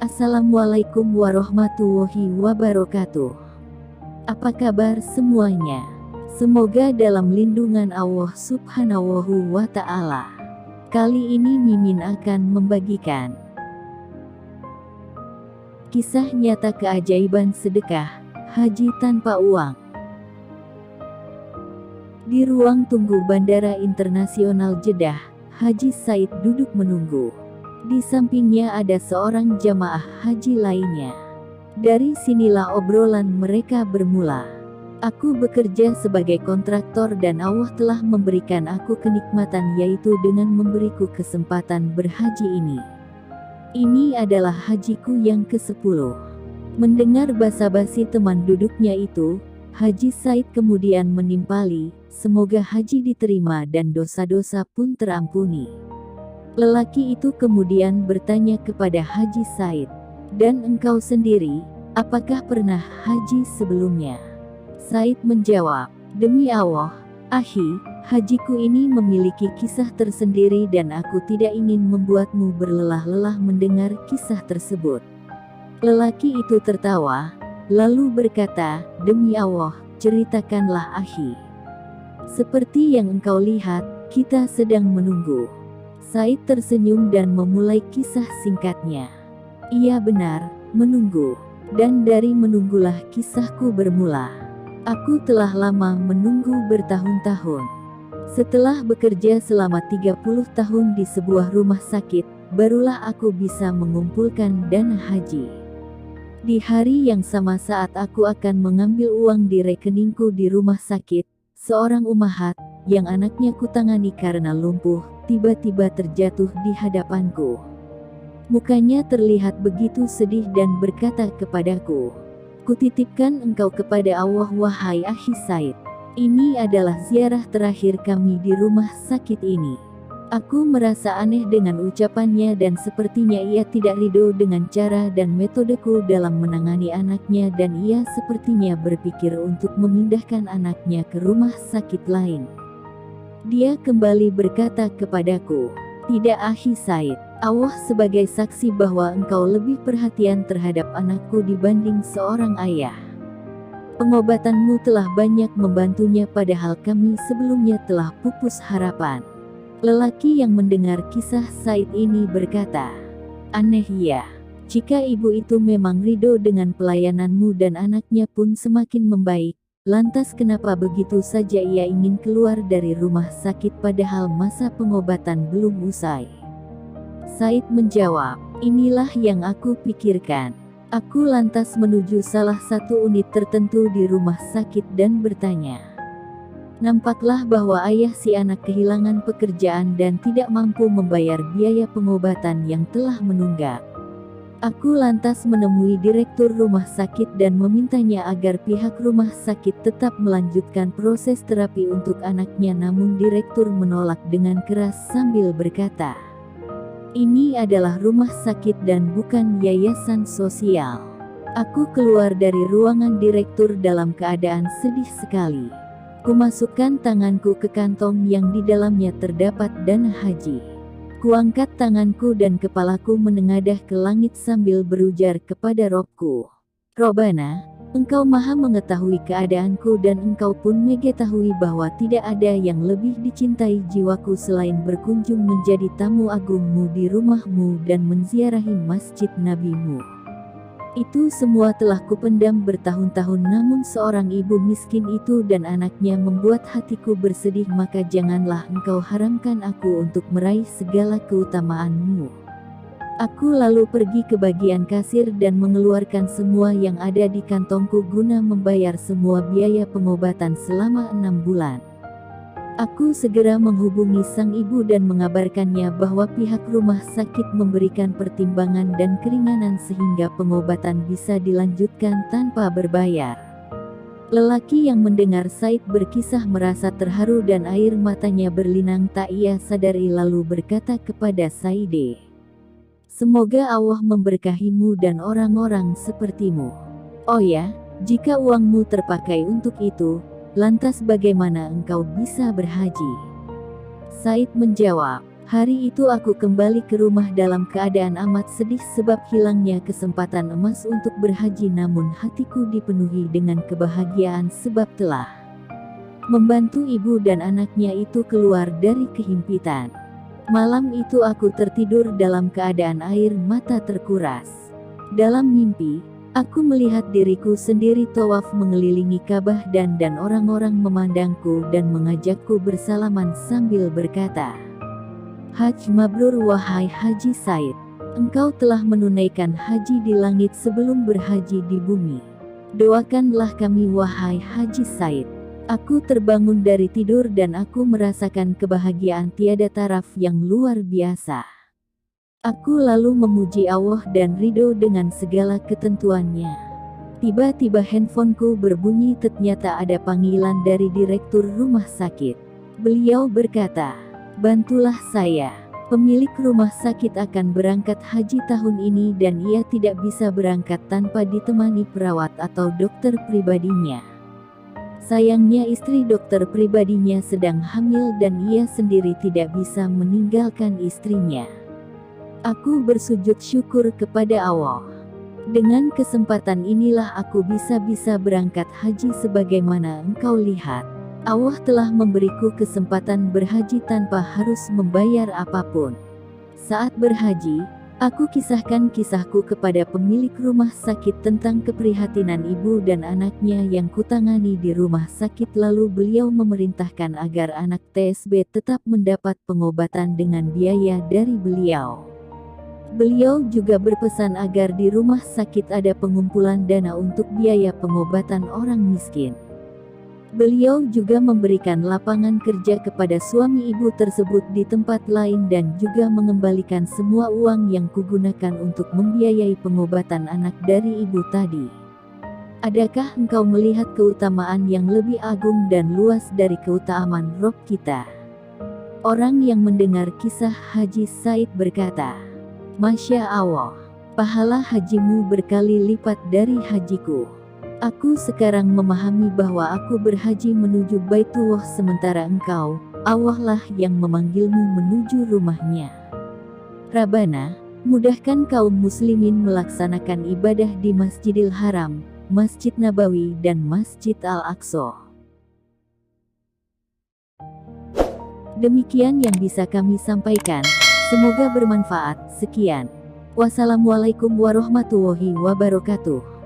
Assalamualaikum warahmatullahi wabarakatuh. Apa kabar semuanya? Semoga dalam lindungan Allah Subhanahu wa Ta'ala. Kali ini Mimin akan membagikan kisah nyata keajaiban sedekah haji tanpa uang. Di ruang tunggu Bandara Internasional Jeddah, Haji Said duduk menunggu. Di sampingnya ada seorang jamaah haji lainnya. Dari sinilah obrolan mereka bermula. Aku bekerja sebagai kontraktor dan Allah telah memberikan aku kenikmatan, yaitu dengan memberiku kesempatan berhaji ini. Ini adalah hajiku yang ke-10. Mendengar basa-basi teman duduknya itu, Haji Said kemudian menimpali, semoga haji diterima dan dosa-dosa pun terampuni. Lelaki itu kemudian bertanya kepada Haji Said, "Dan engkau sendiri, apakah pernah haji sebelumnya?" Said menjawab, "Demi Allah, akhi, hajiku ini memiliki kisah tersendiri dan aku tidak ingin membuatmu berlelah-lelah mendengar kisah tersebut." Lelaki itu tertawa, lalu berkata, "Demi Allah, ceritakanlah akhi. Seperti yang engkau lihat, kita sedang menunggu." Said tersenyum dan memulai kisah singkatnya. "Iya benar, menunggu. Dan dari menunggulah kisahku bermula. Aku telah lama menunggu bertahun-tahun. Setelah bekerja selama 30 tahun di sebuah rumah sakit, barulah aku bisa mengumpulkan dana haji. Di hari yang sama saat aku akan mengambil uang di rekeningku di rumah sakit, seorang umahat, yang anaknya kutangani karena lumpuh, tiba-tiba terjatuh di hadapanku. Mukanya terlihat begitu sedih dan berkata kepadaku, 'Kutitipkan engkau kepada Allah wahai akhi Said. Ini adalah ziarah terakhir kami di rumah sakit ini.' Aku merasa aneh dengan ucapannya dan sepertinya ia tidak ridho dengan cara dan metodeku dalam menangani anaknya, dan ia sepertinya berpikir untuk memindahkan anaknya ke rumah sakit lain. Dia kembali berkata kepadaku, 'Tidak akhi Said, Allah sebagai saksi bahwa engkau lebih perhatian terhadap anakku dibanding seorang ayah. Pengobatanmu telah banyak membantunya padahal kami sebelumnya telah pupus harapan.' Lelaki yang mendengar kisah Said ini berkata, 'Aneh ya, jika ibu itu memang ridho dengan pelayananmu dan anaknya pun semakin membaik, lantas kenapa begitu saja ia ingin keluar dari rumah sakit padahal masa pengobatan belum usai?' Said menjawab, 'Inilah yang aku pikirkan. Aku lantas menuju salah satu unit tertentu di rumah sakit dan bertanya. Nampaklah bahwa ayah si anak kehilangan pekerjaan dan tidak mampu membayar biaya pengobatan yang telah menunggak. Aku lantas menemui direktur rumah sakit dan memintanya agar pihak rumah sakit tetap melanjutkan proses terapi untuk anaknya, namun direktur menolak dengan keras sambil berkata, 'Ini adalah rumah sakit dan bukan yayasan sosial.' Aku keluar dari ruangan direktur dalam keadaan sedih sekali. Kumasukkan tanganku ke kantong yang di dalamnya terdapat dana haji. Kuangkat tanganku dan kepalaku menengadah ke langit sambil berujar kepada Robku, 'Robana, engkau maha mengetahui keadaanku dan engkau pun mengetahui bahwa tidak ada yang lebih dicintai jiwaku selain berkunjung menjadi tamu agungmu di rumahmu dan menziarahi masjid nabimu. Itu semua telah kupendam bertahun-tahun, namun seorang ibu miskin itu dan anaknya membuat hatiku bersedih, maka janganlah engkau haramkan aku untuk meraih segala keutamaanmu.' Aku lalu pergi ke bagian kasir dan mengeluarkan semua yang ada di kantongku guna membayar semua biaya pengobatan selama 6 bulan. Aku segera menghubungi sang ibu dan mengabarkannya bahwa pihak rumah sakit memberikan pertimbangan dan keringanan sehingga pengobatan bisa dilanjutkan tanpa berbayar. Lelaki yang mendengar Said berkisah merasa terharu dan air matanya berlinang tak ia sadari, lalu berkata kepada Said, 'Semoga Allah memberkahimu dan orang-orang sepertimu. Oh ya, jika uangmu terpakai untuk itu, lantas bagaimana engkau bisa berhaji?' Said menjawab, Hari itu aku kembali ke rumah dalam keadaan amat sedih sebab hilangnya kesempatan emas untuk berhaji, namun hatiku dipenuhi dengan kebahagiaan sebab telah membantu ibu dan anaknya itu keluar dari kehimpitan. Malam itu aku tertidur dalam keadaan air mata terkuras. Dalam mimpi, aku melihat diriku sendiri tawaf mengelilingi Ka'bah dan orang-orang memandangku dan mengajakku bersalaman sambil berkata, "Hajj mabrur wahai Haji Said. Engkau telah menunaikan haji di langit sebelum berhaji di bumi. Doakanlah kami wahai Haji Said." Aku terbangun dari tidur dan aku merasakan kebahagiaan tiada taraf yang luar biasa. Aku lalu memuji Allah dan ridho dengan segala ketentuannya. Tiba-tiba handphoneku berbunyi, ternyata ada panggilan dari direktur rumah sakit. Beliau berkata, "Bantulah saya. Pemilik rumah sakit akan berangkat haji tahun ini dan ia tidak bisa berangkat tanpa ditemani perawat atau dokter pribadinya. Sayangnya istri dokter pribadinya sedang hamil dan ia sendiri tidak bisa meninggalkan istrinya." Aku bersujud syukur kepada Allah. Dengan kesempatan inilah aku bisa berangkat haji sebagaimana engkau lihat. Allah telah memberiku kesempatan berhaji tanpa harus membayar apapun. Saat berhaji, aku kisahkan kisahku kepada pemilik rumah sakit tentang keprihatinan ibu dan anaknya yang kutangani di rumah sakit, lalu beliau memerintahkan agar anak TSB tetap mendapat pengobatan dengan biaya dari beliau. Beliau juga berpesan agar di rumah sakit ada pengumpulan dana untuk biaya pengobatan orang miskin. Beliau juga memberikan lapangan kerja kepada suami ibu tersebut di tempat lain dan juga mengembalikan semua uang yang kugunakan untuk membiayai pengobatan anak dari ibu tadi. Adakah engkau melihat keutamaan yang lebih agung dan luas dari keutamaan Rob kita? Orang yang mendengar kisah Haji Said berkata, "Masya Allah, pahala hajimu berkali lipat dari hajiku. Aku sekarang memahami bahwa aku berhaji menuju Baitullah sementara engkau, Allah lah yang memanggilmu menuju rumahnya. Rabbana, mudahkan kaum muslimin melaksanakan ibadah di Masjidil Haram, Masjid Nabawi dan Masjid Al-Aqsa." Demikian yang bisa kami sampaikan. Semoga bermanfaat. Sekian. Wassalamualaikum warahmatullahi wabarakatuh.